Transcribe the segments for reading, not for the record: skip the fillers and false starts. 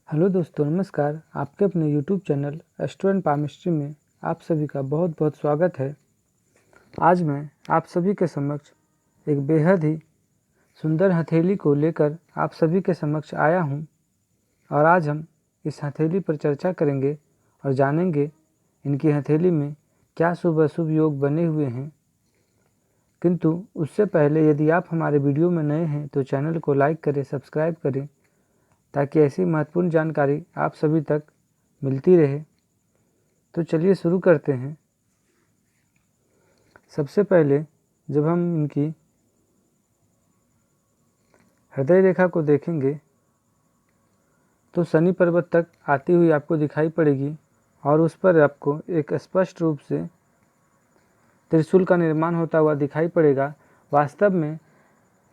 Hello दोस्तों, नमस्कार। आपके अपने YouTube channel astro and palmistry में आप सभी का बहुत बहुत स्वागत है। आज मैं आप सभी के समक्ष एक बेहद ही सुंदर हथेली को लेकर आप सभी के समक्ष आया हूं और आज हम इस हथेली पर चर्चा करेंगे और जानेंगे इनकी हथेली में क्या शुभ अशुभ योग बने हुए हैं। किंतु उससे पहले यदि आप हमारे वीडियो में नए हैं तो चैनल को लाइक करें, सब्सक्राइब करें ताकि ऐसी महत्वपूर्ण जानकारी आप सभी तक मिलती रहे। तो चलिए शुरू करते हैं। सबसे पहले जब हम इनकी हृदय रेखा को देखेंगे तो शनि पर्वत तक आती हुई आपको दिखाई पड़ेगी और उस पर आपको एक स्पष्ट रूप से त्रिशूल का निर्माण होता हुआ दिखाई पड़ेगा। वास्तव में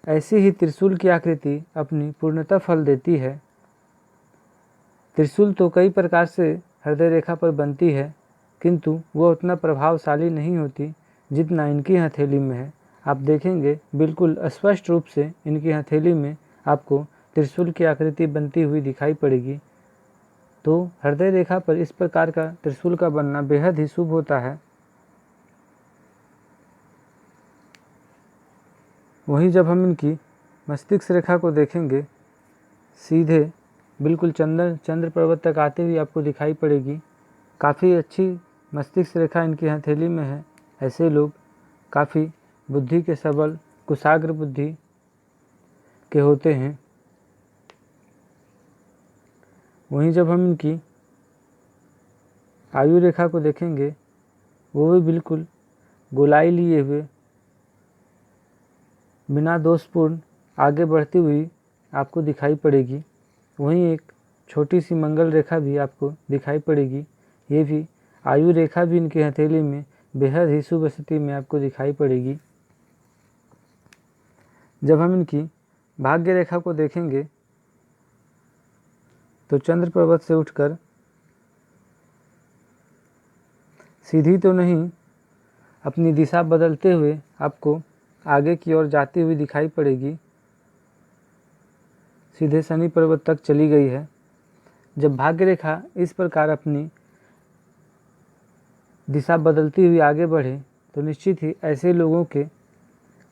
ऐसी ही त्रिशूल की आकृति अपनी पूर्णतः फल देती है। त्रिशूल तो कई प्रकार से हृदय रेखा पर बनती है, किंतु वो उतना प्रभावशाली नहीं होती जितना इनकी हथेली में है। आप देखेंगे बिल्कुल स्पष्ट रूप से इनकी हथेली में आपको त्रिशूल की आकृति बनती हुई दिखाई पड़ेगी। तो हृदय रेखा पर इस प्रकार का त्रिशूल का बनना बेहद ही शुभ होता है। वहीं जब हम इनकी मस्तिष्क रेखा को देखेंगे, सीधे बिल्कुल चंद्र पर्वत तक आते हुए आपको दिखाई पड़ेगी। काफ़ी अच्छी मस्तिष्क रेखा इनकी हथेली में है। ऐसे लोग काफ़ी बुद्धि के सबल, कुशाग्र बुद्धि के होते हैं। वहीं जब हम इनकी आयु रेखा को देखेंगे, वो भी बिल्कुल गोलाई लिए हुए बिना दोषपूर्ण आगे बढ़ती हुई आपको दिखाई पड़ेगी। वहीं एक छोटी सी मंगल रेखा भी आपको दिखाई पड़ेगी। ये भी आयु रेखा भी इनकी हथेली में बेहद ही शुभ स्थिति में आपको दिखाई पड़ेगी। जब हम इनकी भाग्य रेखा को देखेंगे तो चंद्र पर्वत से उठकर सीधी तो नहीं, अपनी दिशा बदलते हुए आपको आगे की ओर जाती हुई दिखाई पड़ेगी। सीधे शनि पर्वत तक चली गई है। जब भाग्य रेखा इस प्रकार अपनी दिशा बदलती हुई आगे बढ़े तो निश्चित ही ऐसे लोगों के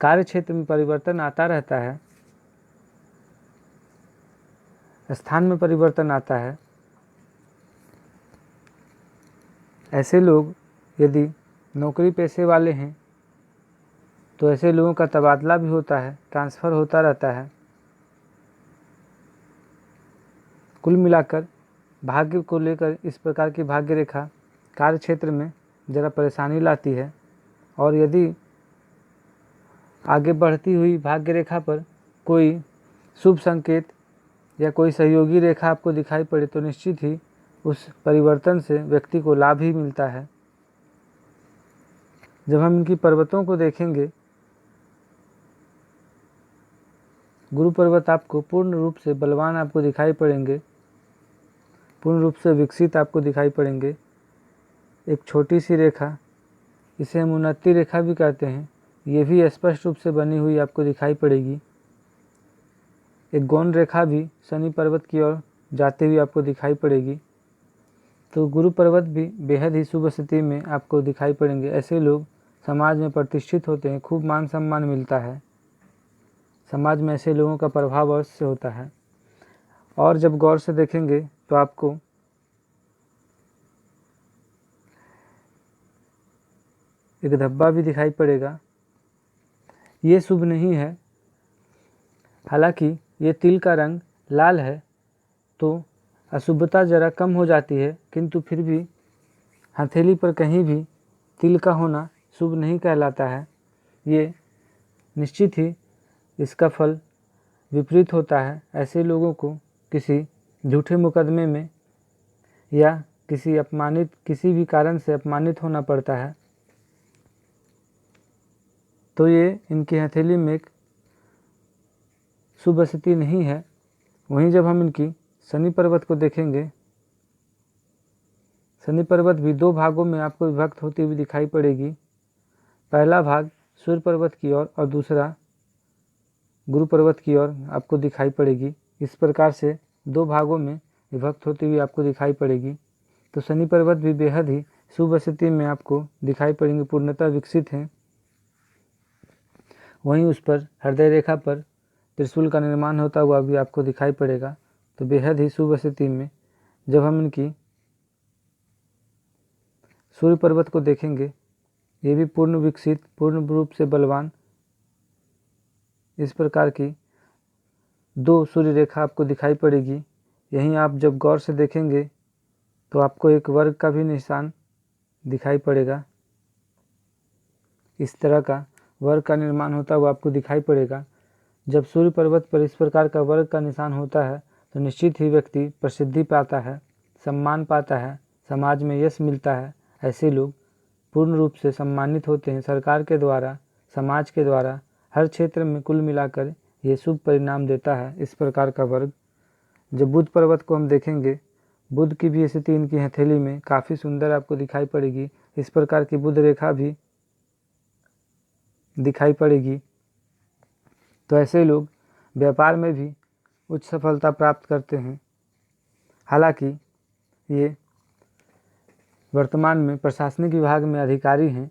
कार्य क्षेत्र में परिवर्तन आता रहता है, स्थान में परिवर्तन आता है। ऐसे लोग यदि नौकरी पेशे वाले हैं तो ऐसे लोगों का तबादला भी होता है, ट्रांसफ़र होता रहता है। कुल मिलाकर भाग्य को लेकर इस प्रकार की भाग्य रेखा कार्य क्षेत्र में ज़रा परेशानी लाती है। और यदि आगे बढ़ती हुई भाग्य रेखा पर कोई शुभ संकेत या कोई सहयोगी रेखा आपको दिखाई पड़े तो निश्चित ही उस परिवर्तन से व्यक्ति को लाभ ही मिलता है। जब हम इनकी पर्वतों को देखेंगे, गुरु पर्वत आपको पूर्ण रूप से बलवान आपको दिखाई पड़ेंगे, पूर्ण रूप से विकसित आपको दिखाई पड़ेंगे। एक छोटी सी रेखा, इसे हम उन्नति रेखा भी कहते हैं, ये भी स्पष्ट रूप से बनी हुई आपको दिखाई पड़ेगी। एक गौण रेखा भी शनि पर्वत की ओर जाती हुई आपको दिखाई पड़ेगी। तो गुरु पर्वत भी बेहद ही शुभ स्थिति में आपको दिखाई पड़ेंगे। ऐसे लोग समाज में प्रतिष्ठित होते हैं, खूब मान सम्मान मिलता है। समाज में ऐसे लोगों का प्रभाव अवश्य होता है। और जब गौर से देखेंगे तो आपको एक धब्बा भी दिखाई पड़ेगा। ये शुभ नहीं है। हालांकि ये तिल का रंग लाल है तो अशुभता ज़रा कम हो जाती है, किंतु फिर भी हथेली पर कहीं भी तिल का होना शुभ नहीं कहलाता है। ये निश्चित ही इसका फल विपरीत होता है। ऐसे लोगों को किसी झूठे मुकदमे में या किसी भी कारण से अपमानित होना पड़ता है। तो ये इनकी हथेली में एक शुभ स्थिति नहीं है। वहीं जब हम इनकी शनि पर्वत को देखेंगे, शनि पर्वत भी दो भागों में आपको विभक्त होती हुई दिखाई पड़ेगी। पहला भाग सूर्य पर्वत की ओर और दूसरा गुरु पर्वत की ओर आपको दिखाई पड़ेगी। इस प्रकार से दो भागों में विभक्त होती हुई आपको दिखाई पड़ेगी। तो शनि पर्वत भी बेहद ही शुभ स्थिति में आपको दिखाई पड़ेंगे, पूर्णतः विकसित हैं। वहीं उस पर हृदय रेखा पर त्रिशूल का निर्माण होता हुआ भी आपको दिखाई पड़ेगा। तो बेहद ही शुभ स्थिति में जब हम इनकी सूर्य पर्वत को देखेंगे, ये भी पूर्ण विकसित, पूर्ण रूप से बलवान, इस प्रकार की 2 सूर्य रेखा आपको दिखाई पड़ेगी। यहीं आप जब गौर से देखेंगे तो आपको एक वर्ग का भी निशान दिखाई पड़ेगा। इस तरह का वर्ग का निर्माण होता हुआ आपको दिखाई पड़ेगा। जब सूर्य पर्वत पर इस प्रकार का वर्ग का निशान होता है तो निश्चित ही व्यक्ति प्रसिद्धि पाता है, सम्मान पाता है, समाज में यश मिलता है। ऐसे लोग पूर्ण रूप से सम्मानित होते हैं सरकार के द्वारा, समाज के द्वारा, हर क्षेत्र में कुल मिलाकर ये शुभ परिणाम देता है इस प्रकार का वर्ग। जब बुध पर्वत को हम देखेंगे, बुध की भी स्थिति इनकी हथेली में काफ़ी सुंदर आपको दिखाई पड़ेगी। इस प्रकार की बुध रेखा भी दिखाई पड़ेगी। तो ऐसे लोग व्यापार में भी उच्च सफलता प्राप्त करते हैं। हालांकि ये वर्तमान में प्रशासनिक विभाग में अधिकारी हैं,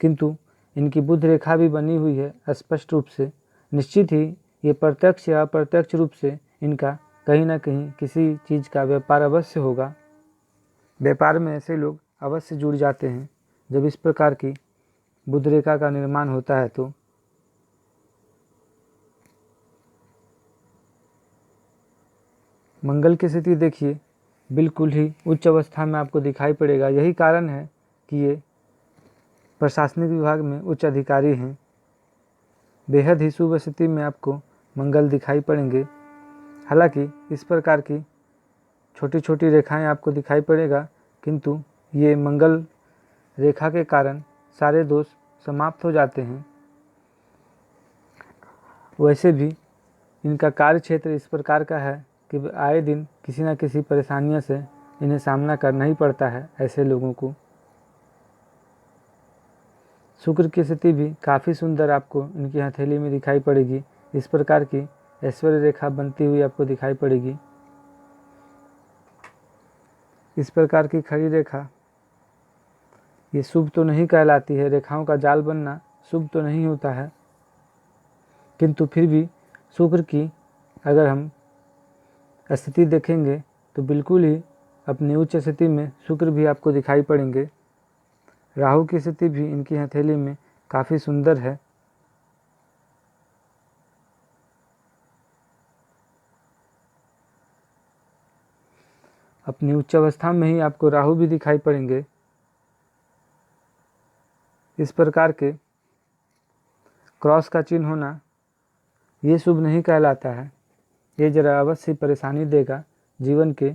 किंतु इनकी बुध रेखा भी बनी हुई है स्पष्ट रूप से। निश्चित ही ये प्रत्यक्ष या अप्रत्यक्ष रूप से इनका कहीं ना कहीं किसी चीज़ का व्यापार अवश्य होगा। व्यापार में ऐसे लोग अवश्य जुड़ जाते हैं जब इस प्रकार की बुध रेखा का निर्माण होता है। तो मंगल की स्थिति देखिए, बिल्कुल ही उच्च अवस्था में आपको दिखाई पड़ेगा। यही कारण है कि ये प्रशासनिक विभाग में उच्च अधिकारी हैं। बेहद ही शुभ स्थिति में आपको मंगल दिखाई पड़ेंगे। हालांकि इस प्रकार की छोटी छोटी रेखाएं आपको दिखाई पड़ेगा, किंतु ये मंगल रेखा के कारण सारे दोष समाप्त हो जाते हैं। वैसे भी इनका कार्य क्षेत्र इस प्रकार का है कि आए दिन किसी न किसी परेशानियों से इन्हें सामना करना ही पड़ता है। ऐसे लोगों को शुक्र की स्थिति भी काफ़ी सुंदर आपको इनकी हथेली में दिखाई पड़ेगी। इस प्रकार की ऐश्वर्य रेखा बनती हुई आपको दिखाई पड़ेगी। इस प्रकार की खड़ी रेखा ये शुभ तो नहीं कहलाती है, रेखाओं का जाल बनना शुभ तो नहीं होता है, किंतु फिर भी शुक्र की अगर हम स्थिति देखेंगे तो बिल्कुल ही अपनी उच्च स्थिति में शुक्र भी आपको दिखाई पड़ेंगे। राहु की स्थिति भी इनकी हथेली में काफ़ी सुंदर है। अपनी उच्च अवस्था में ही आपको राहु भी दिखाई पड़ेंगे। इस प्रकार के क्रॉस का चिन्ह होना ये शुभ नहीं कहलाता है। ये जरा अवश्य परेशानी देगा। जीवन के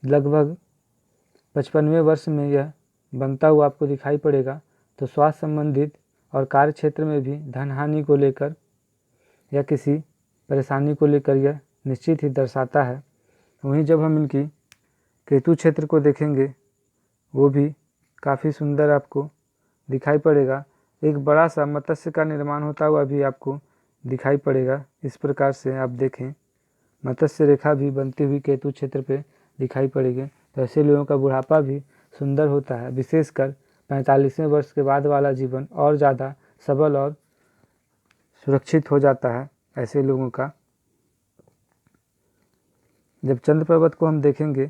लगभग 55वें वर्ष में यह बनता हुआ आपको दिखाई पड़ेगा। तो स्वास्थ्य संबंधित और कार्य क्षेत्र में भी धन हानि को लेकर या किसी परेशानी को लेकर यह निश्चित ही दर्शाता है। वहीं जब हम इनकी केतु क्षेत्र को देखेंगे, वो भी काफ़ी सुंदर आपको दिखाई पड़ेगा। एक बड़ा सा मत्स्य का निर्माण होता हुआ भी आपको दिखाई पड़ेगा। इस प्रकार से आप देखें, मत्स्य रेखा भी बनती हुई केतु क्षेत्र पे दिखाई पड़ेगी। तो ऐसे लोगों का बुढ़ापा भी सुंदर होता है। विशेषकर 45वें वर्ष के बाद वाला जीवन और ज़्यादा सबल और सुरक्षित हो जाता है ऐसे लोगों का। जब चंद्र पर्वत को हम देखेंगे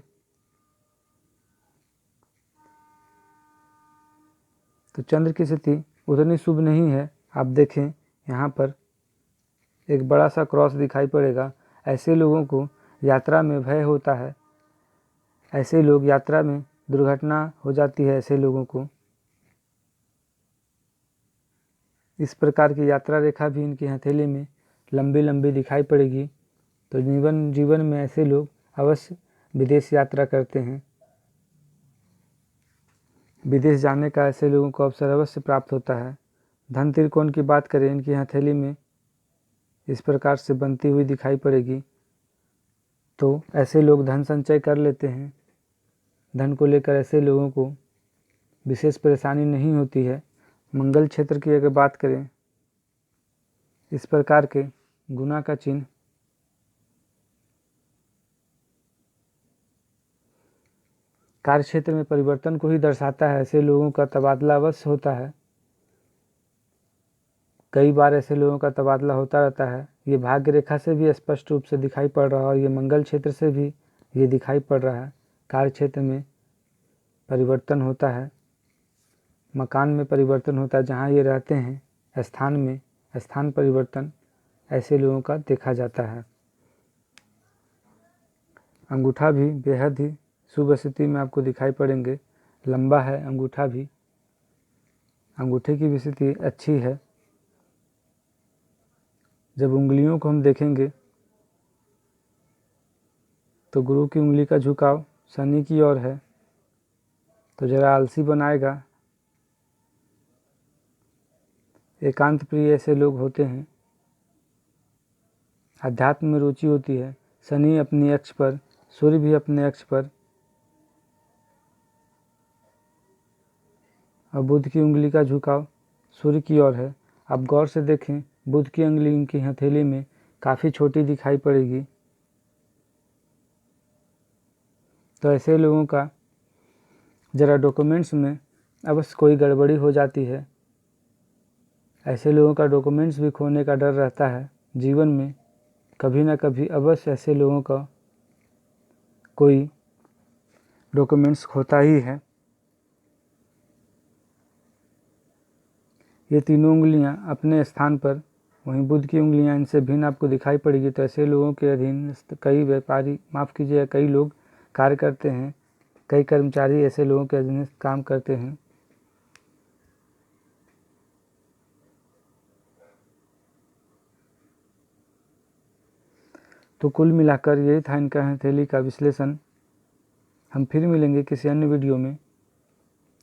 तो चंद्र की स्थिति उतनी शुभ नहीं है। आप देखें, यहाँ पर एक बड़ा सा क्रॉस दिखाई पड़ेगा। ऐसे लोगों को यात्रा में भय होता है। ऐसे लोग यात्रा में दुर्घटना हो जाती है। ऐसे लोगों को इस प्रकार की यात्रा रेखा भी इनकी हथेली में लंबी लंबी दिखाई पड़ेगी। तो जीवन में ऐसे लोग अवश्य विदेश यात्रा करते हैं। विदेश जाने का ऐसे लोगों को अवसर अवश्य प्राप्त होता है। धन त्रिकोण की बात करें, इनकी हथेली में इस प्रकार से बनती हुई दिखाई पड़ेगी। तो ऐसे लोग धन संचय कर लेते हैं। धन को लेकर ऐसे लोगों को विशेष परेशानी नहीं होती है। मंगल क्षेत्र की अगर बात करें, इस प्रकार के गुना का चिन्ह कार्य क्षेत्र में परिवर्तन को ही दर्शाता है। ऐसे लोगों का तबादला अवश्य होता है, कई बार ऐसे लोगों का तबादला होता रहता है। ये भाग्य रेखा से भी स्पष्ट रूप से दिखाई पड़ रहा है और ये मंगल क्षेत्र से भी ये दिखाई पड़ रहा है। कार्य क्षेत्र में परिवर्तन होता है, मकान में परिवर्तन होता है, जहाँ ये रहते हैं स्थान में स्थान परिवर्तन ऐसे लोगों का देखा जाता है। अंगूठा भी बेहद ही शुभ स्थिति में आपको दिखाई पड़ेंगे, लंबा है अंगूठा भी, अंगूठे की भी स्थिति अच्छी है। जब उंगलियों को हम देखेंगे तो गुरु की उंगली का झुकाव शनि की ओर है, तो जरा आलसी बनाएगा। एकांत प्रिय ऐसे लोग होते हैं, अध्यात्म में रुचि होती है। शनि अपनी अक्ष पर, सूर्य भी अपने अक्ष पर और बुध की उंगली का झुकाव सूर्य की ओर है। आप गौर से देखें, बुध की उंगली इनकी हथेली में काफ़ी छोटी दिखाई पड़ेगी, तो ऐसे लोगों का ज़रा डॉक्यूमेंट्स में अवश्य कोई गड़बड़ी हो जाती है। ऐसे लोगों का डॉक्यूमेंट्स भी खोने का डर रहता है। जीवन में कभी ना कभी अवश्य ऐसे लोगों का कोई डॉक्यूमेंट्स खोता ही है। ये तीनों उंगलियां अपने स्थान पर, वहीं बुध की उंगलियां इनसे भिन्न आपको दिखाई पड़ेगी। तो ऐसे लोगों के अधीन कई व्यापारी, माफ़ कीजिए, कई लोग कार्य करते हैं, कई कर्मचारी ऐसे लोगों के अधीन काम करते हैं। तो कुल मिलाकर यही था इनका हथेली का विश्लेषण। हम फिर मिलेंगे किसी अन्य वीडियो में,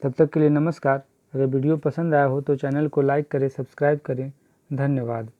तब तक के लिए नमस्कार। अगर वीडियो पसंद आया हो तो चैनल को लाइक करें, सब्सक्राइब करें। धन्यवाद।